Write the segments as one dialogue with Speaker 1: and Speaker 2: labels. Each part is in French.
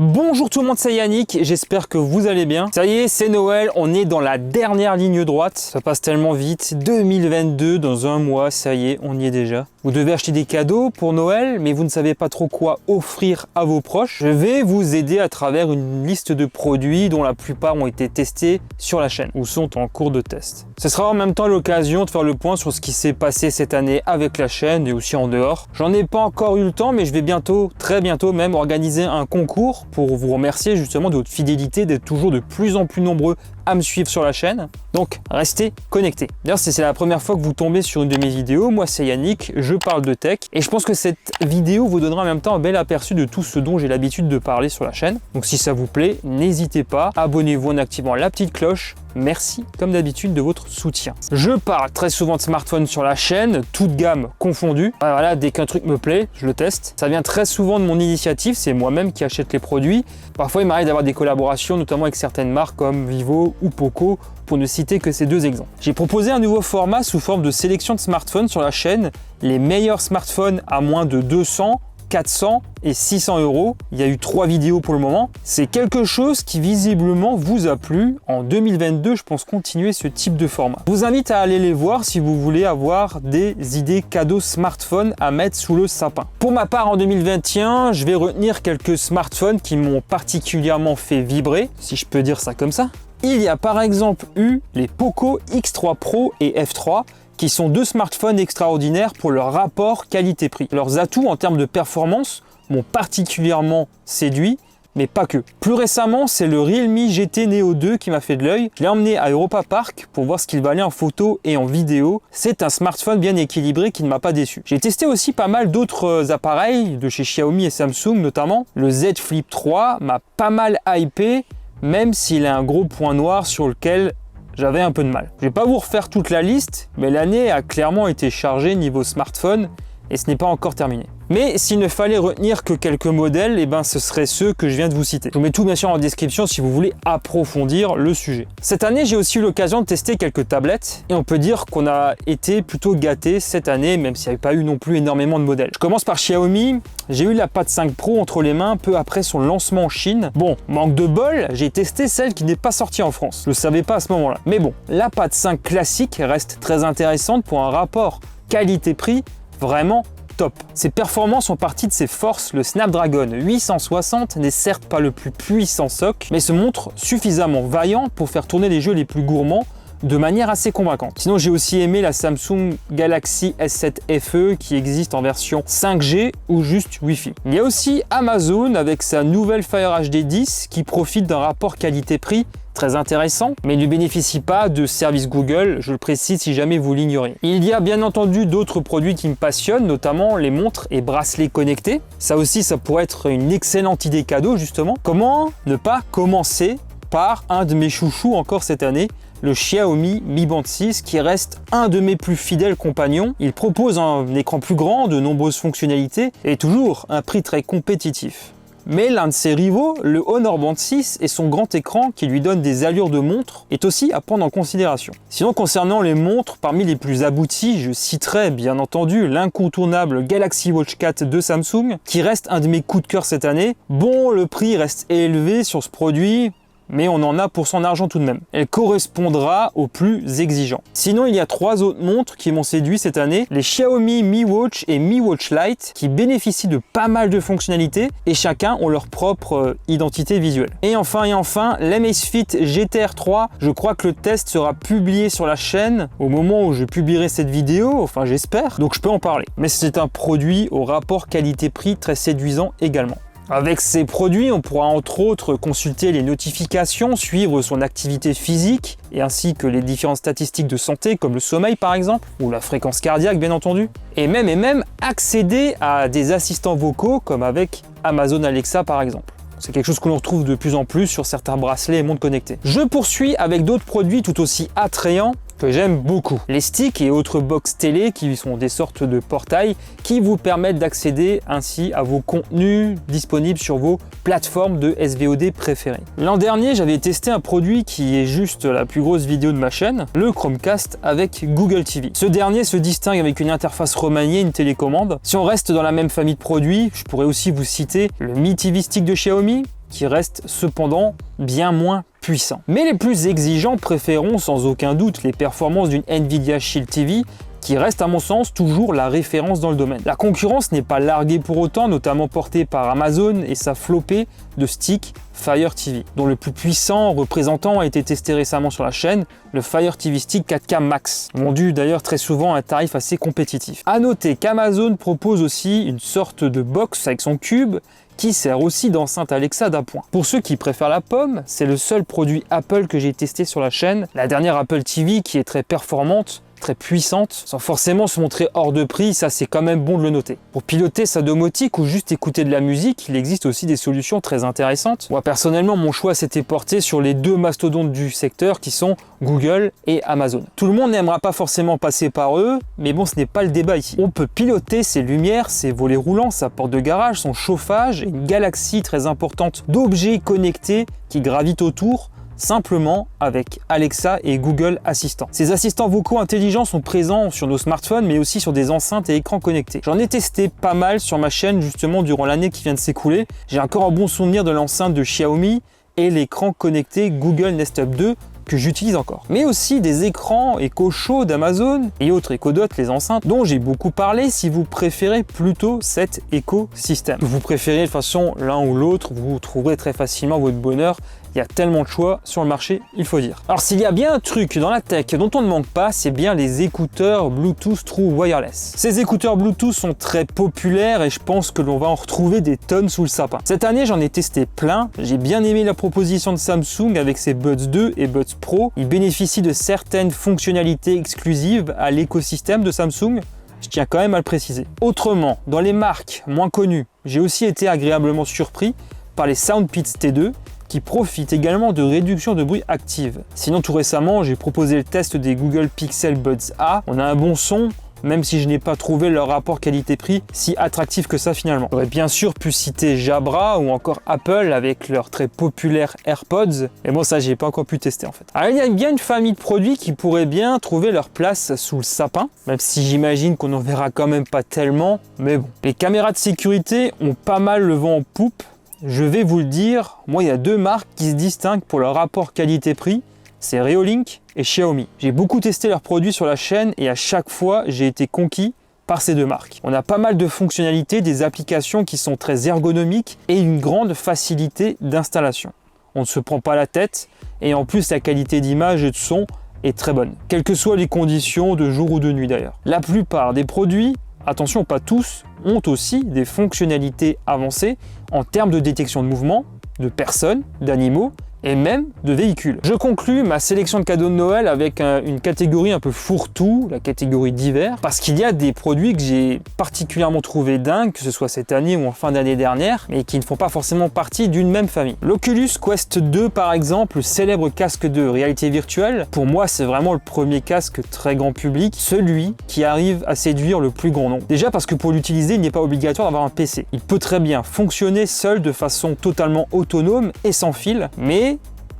Speaker 1: Bonjour tout le monde, c'est Yannick, j'espère que vous allez bien. Ça y est, c'est Noël, on est dans la dernière ligne droite. Ça passe tellement vite, 2022, dans un mois, ça y est, on y est déjà. Vous devez acheter des cadeaux pour Noël, mais vous ne savez pas trop quoi offrir à vos proches. Je vais vous aider à travers une liste de produits dont la plupart ont été testés sur la chaîne ou sont en cours de test. Ce sera en même temps l'occasion de faire le point sur ce qui s'est passé cette année avec la chaîne et aussi en dehors. J'en ai pas encore eu le temps, mais je vais bientôt, très bientôt même, organiser un concours pour vous remercier justement de votre fidélité, d'être toujours de plus en plus nombreux à me suivre sur la chaîne. Donc restez connectés. D'ailleurs, si c'est la première fois que vous tombez sur une de mes vidéos, moi c'est Yannick, je parle de tech et je pense que cette vidéo vous donnera en même temps un bel aperçu de tout ce dont j'ai l'habitude de parler sur la chaîne. Donc si ça vous plaît, n'hésitez pas, abonnez-vous en activant la petite cloche. Merci comme d'habitude de votre soutien. Je parle très souvent de smartphones sur la chaîne, toute gamme confondue. Voilà, dès qu'un truc me plaît, je le teste. Ça vient très souvent de mon initiative, c'est moi-même qui achète les produits. Parfois il m'arrive d'avoir des collaborations, notamment avec certaines marques comme Vivo ou Poco, pour ne citer que ces deux exemples. J'ai proposé un nouveau format sous forme de sélection de smartphones sur la chaîne, les meilleurs smartphones à moins de 200, 400 et 600 euros. Il y a eu 3 vidéos pour le moment. C'est quelque chose qui visiblement vous a plu. En 2022, je pense continuer ce type de format. Je vous invite à aller les voir si vous voulez avoir des idées cadeaux smartphones à mettre sous le sapin. Pour ma part, en 2021, je vais retenir quelques smartphones qui m'ont particulièrement fait vibrer, si je peux dire ça comme ça. Il y a par exemple eu les Poco X3 Pro et F3 qui sont deux smartphones extraordinaires pour leur rapport qualité-prix. Leurs atouts en termes de performance m'ont particulièrement séduit, mais pas que. Plus récemment, c'est le Realme GT Neo 2 qui m'a fait de l'œil. Je l'ai emmené à Europa Park pour voir ce qu'il valait en photo et en vidéo. C'est un smartphone bien équilibré qui ne m'a pas déçu. J'ai testé aussi pas mal d'autres appareils de chez Xiaomi et Samsung notamment. Le Z Flip 3 m'a pas mal hypé, même s'il a un gros point noir sur lequel j'avais un peu de mal. Je vais pas vous refaire toute la liste, mais l'année a clairement été chargée niveau smartphone et ce n'est pas encore terminé. Mais s'il ne fallait retenir que quelques modèles, ce seraient ceux que je viens de vous citer. Je vous mets tout bien sûr en description si vous voulez approfondir le sujet. Cette année, j'ai aussi eu l'occasion de tester quelques tablettes et on peut dire qu'on a été plutôt gâtés cette année, même s'il n'y avait pas eu non plus énormément de modèles. Je commence par Xiaomi. J'ai eu la Pad 5 Pro entre les mains peu après son lancement en Chine. Bon, manque de bol, j'ai testé celle qui n'est pas sortie en France. Je le savais pas à ce moment-là. Mais bon, la Pad 5 classique reste très intéressante pour un rapport qualité-prix vraiment top. Ses performances sont partie de ses forces. Le Snapdragon 860 n'est certes pas le plus puissant SoC, mais se montre suffisamment vaillant pour faire tourner les jeux les plus gourmands de manière assez convaincante. Sinon, j'ai aussi aimé la Samsung Galaxy S7 FE qui existe en version 5G ou juste Wi-Fi. Il y a aussi Amazon avec sa nouvelle Fire HD 10 qui profite d'un rapport qualité-prix très intéressant, mais ne bénéficie pas de service Google, je le précise si jamais vous l'ignorez. Il y a bien entendu d'autres produits qui me passionnent, notamment les montres et bracelets connectés. Ça aussi, ça pourrait être une excellente idée cadeau justement. Comment ne pas commencer par un de mes chouchous encore cette année, le Xiaomi Mi Band 6 qui reste un de mes plus fidèles compagnons. Il propose un écran plus grand, de nombreuses fonctionnalités et toujours un prix très compétitif. Mais l'un de ses rivaux, le Honor Band 6 et son grand écran qui lui donne des allures de montre, est aussi à prendre en considération. Sinon, concernant les montres, parmi les plus abouties, je citerai bien entendu l'incontournable Galaxy Watch 4 de Samsung, qui reste un de mes coups de cœur cette année. Bon, le prix reste élevé sur ce produit, mais on en a pour son argent tout de même. Elle correspondra aux plus exigeants. Sinon, il y a 3 autres montres qui m'ont séduit cette année, les Xiaomi Mi Watch et Mi Watch Lite, qui bénéficient de pas mal de fonctionnalités et chacun ont leur propre identité visuelle. Et enfin, l'Amazfit GTR 3, je crois que le test sera publié sur la chaîne au moment où je publierai cette vidéo, enfin j'espère, donc je peux en parler. Mais c'est un produit au rapport qualité-prix très séduisant également. Avec ces produits, on pourra entre autres consulter les notifications, suivre son activité physique et ainsi que les différentes statistiques de santé comme le sommeil par exemple, ou la fréquence cardiaque bien entendu, et même accéder à des assistants vocaux comme avec Amazon Alexa par exemple. C'est quelque chose que l'on retrouve de plus en plus sur certains bracelets et montres connectées. Je poursuis avec d'autres produits tout aussi attrayants que j'aime beaucoup. Les sticks et autres box télé qui sont des sortes de portails qui vous permettent d'accéder ainsi à vos contenus disponibles sur vos plateformes de SVOD préférées. L'an dernier, j'avais testé un produit qui est juste la plus grosse vidéo de ma chaîne, le Chromecast avec Google TV. Ce dernier se distingue avec une interface remaniée, une télécommande. Si on reste dans la même famille de produits, je pourrais aussi vous citer le Mi TV Stick de Xiaomi, qui reste cependant bien moins puissant. Mais les plus exigeants préféreront sans aucun doute les performances d'une Nvidia Shield TV, qui reste à mon sens toujours la référence dans le domaine. La concurrence n'est pas larguée pour autant, notamment portée par Amazon et sa flopée de sticks Fire TV, dont le plus puissant représentant a été testé récemment sur la chaîne, le Fire TV Stick 4K Max, vendu d'ailleurs très souvent à un tarif assez compétitif. A noter qu'Amazon propose aussi une sorte de box avec son cube, qui sert aussi d'enceinte Alexa d'appoint. Pour ceux qui préfèrent la pomme, c'est le seul produit Apple que j'ai testé sur la chaîne, la dernière Apple TV qui est très performante, très puissante, sans forcément se montrer hors de prix, ça c'est quand même bon de le noter. Pour piloter sa domotique ou juste écouter de la musique, il existe aussi des solutions très intéressantes. Moi personnellement, mon choix s'était porté sur les deux mastodontes du secteur qui sont Google et Amazon. Tout le monde n'aimera pas forcément passer par eux, mais bon, ce n'est pas le débat ici. On peut piloter ses lumières, ses volets roulants, sa porte de garage, son chauffage et une galaxie très importante d'objets connectés qui gravitent autour, simplement avec Alexa et Google Assistant. Ces assistants vocaux intelligents sont présents sur nos smartphones, mais aussi sur des enceintes et écrans connectés. J'en ai testé pas mal sur ma chaîne justement durant l'année qui vient de s'écouler. J'ai encore un bon souvenir de l'enceinte de Xiaomi et l'écran connecté Google Nest Hub 2 que j'utilise encore. Mais aussi des écrans Echo Show d'Amazon et autres Echo Dot, les enceintes, dont j'ai beaucoup parlé si vous préférez plutôt cet écosystème. Que vous préférez de façon l'un ou l'autre, vous trouverez très facilement votre bonheur. Il y a tellement de choix sur le marché, il faut dire. Alors s'il y a bien un truc dans la tech dont on ne manque pas, c'est bien les écouteurs Bluetooth True Wireless. Ces écouteurs Bluetooth sont très populaires et je pense que l'on va en retrouver des tonnes sous le sapin. Cette année, j'en ai testé plein. J'ai bien aimé la proposition de Samsung avec ses Buds 2 et Buds Pro. Ils bénéficient de certaines fonctionnalités exclusives à l'écosystème de Samsung. Je tiens quand même à le préciser. Autrement, dans les marques moins connues, j'ai aussi été agréablement surpris par les SoundPits T2, qui profitent également de réduction de bruit active. Sinon, tout récemment, j'ai proposé le test des Google Pixel Buds A. On a un bon son, même si je n'ai pas trouvé leur rapport qualité-prix si attractif que ça finalement. J'aurais bien sûr pu citer Jabra ou encore Apple avec leur très populaire AirPods, mais bon, ça j'ai pas encore pu tester en fait. Alors il y a bien une famille de produits qui pourraient bien trouver leur place sous le sapin, même si j'imagine qu'on n'en verra quand même pas tellement, mais bon. Les caméras de sécurité ont pas mal le vent en poupe. Je vais vous le dire, moi il y a deux marques qui se distinguent pour leur rapport qualité-prix, c'est Reolink et Xiaomi. J'ai beaucoup testé leurs produits sur la chaîne et à chaque fois j'ai été conquis par ces deux marques. On a pas mal de fonctionnalités, des applications qui sont très ergonomiques et une grande facilité d'installation. On ne se prend pas la tête et en plus la qualité d'image et de son est très bonne, quelles que soient les conditions de jour ou de nuit d'ailleurs. La plupart des produits, attention pas tous, ont aussi des fonctionnalités avancées en termes de détection de mouvement, de personnes, d'animaux et même de véhicules. Je conclus ma sélection de cadeaux de Noël avec une catégorie un peu fourre-tout, la catégorie d'hiver, parce qu'il y a des produits que j'ai particulièrement trouvé dingues, que ce soit cette année ou en fin d'année dernière, mais qui ne font pas forcément partie d'une même famille. L'Oculus Quest 2 par exemple, le célèbre casque de réalité virtuelle, pour moi c'est vraiment le premier casque très grand public, celui qui arrive à séduire le plus grand nombre. Déjà parce que pour l'utiliser, il n'est pas obligatoire d'avoir un PC. Il peut très bien fonctionner seul de façon totalement autonome et sans fil, mais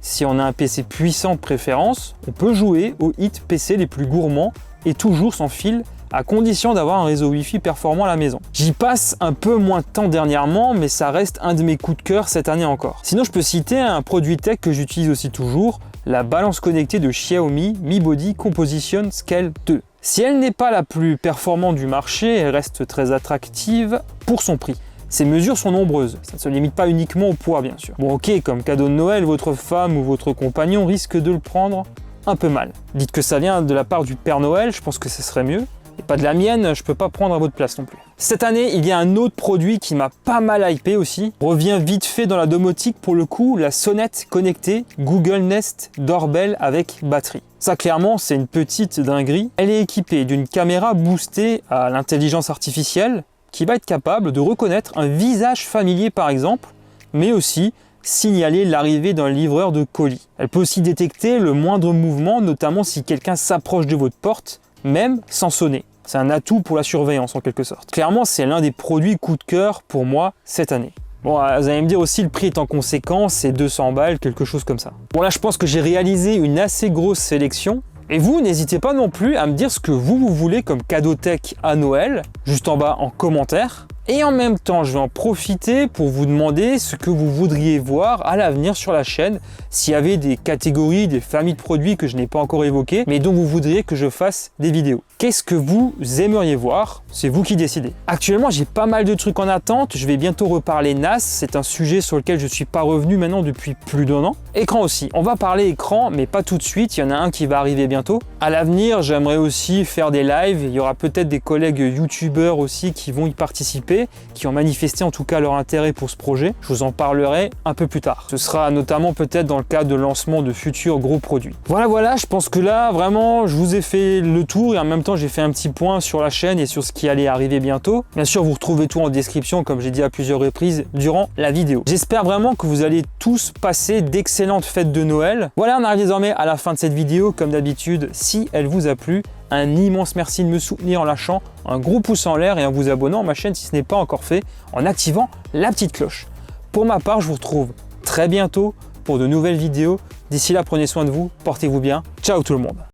Speaker 1: si on a un PC puissant de préférence, on peut jouer aux hits PC les plus gourmands et toujours sans fil, à condition d'avoir un réseau Wi-Fi performant à la maison. J'y passe un peu moins de temps dernièrement, mais ça reste un de mes coups de cœur cette année encore. Sinon, je peux citer un produit tech que j'utilise aussi toujours, la balance connectée de Xiaomi Mi Body Composition Scale 2. Si elle n'est pas la plus performante du marché, elle reste très attractive pour son prix. Ces mesures sont nombreuses, ça ne se limite pas uniquement au poids bien sûr. Bon ok, comme cadeau de Noël, votre femme ou votre compagnon risque de le prendre un peu mal. Dites que ça vient de la part du Père Noël, je pense que ce serait mieux. Et pas de la mienne, je peux pas prendre à votre place non plus. Cette année, il y a un autre produit qui m'a pas mal hypé aussi. Revient vite fait dans la domotique pour le coup, la sonnette connectée Google Nest Doorbell avec batterie. Ça clairement, c'est une petite dinguerie. Elle est équipée d'une caméra boostée à l'intelligence artificielle, qui va être capable de reconnaître un visage familier par exemple, mais aussi signaler l'arrivée d'un livreur de colis. Elle peut aussi détecter le moindre mouvement, notamment si quelqu'un s'approche de votre porte, même sans sonner. C'est un atout pour la surveillance en quelque sorte. Clairement, c'est l'un des produits coup de cœur pour moi cette année. Bon, vous allez me dire aussi, le prix est en conséquence, c'est 200 balles, quelque chose comme ça. Bon là, je pense que j'ai réalisé une assez grosse sélection. Et vous, n'hésitez pas non plus à me dire ce que vous voulez comme cadeau tech à Noël, juste en bas en commentaire. Et en même temps, je vais en profiter pour vous demander ce que vous voudriez voir à l'avenir sur la chaîne, s'il y avait des catégories, des familles de produits que je n'ai pas encore évoquées, mais dont vous voudriez que je fasse des vidéos. Qu'est-ce que vous aimeriez voir? C'est vous qui décidez. Actuellement, j'ai pas mal de trucs en attente. Je vais bientôt reparler NAS. C'est un sujet sur lequel je ne suis pas revenu maintenant depuis plus d'1 an. Écran aussi. On va parler écran, mais pas tout de suite. Il y en a un qui va arriver bientôt. À l'avenir, j'aimerais aussi faire des lives. Il y aura peut-être des collègues youtubeurs aussi qui vont y participer, qui ont manifesté en tout cas leur intérêt pour ce projet. Je vous en parlerai un peu plus tard. Ce sera notamment peut-être dans le cadre de lancement de futurs gros produits. Voilà, je pense que là, vraiment, je vous ai fait le tour et en même temps, j'ai fait un petit point sur la chaîne et sur ce qui allait arriver bientôt. Bien sûr, vous retrouvez tout en description, comme j'ai dit à plusieurs reprises durant la vidéo. J'espère vraiment que vous allez tous passer d'excellentes fêtes de Noël. Voilà, on arrive désormais à la fin de cette vidéo. Comme d'habitude, si elle vous a plu, un immense merci de me soutenir en lâchant un gros pouce en l'air et en vous abonnant à ma chaîne si ce n'est pas encore fait, en activant la petite cloche. Pour ma part, je vous retrouve très bientôt pour de nouvelles vidéos. D'ici là, prenez soin de vous, portez-vous bien. Ciao tout le monde.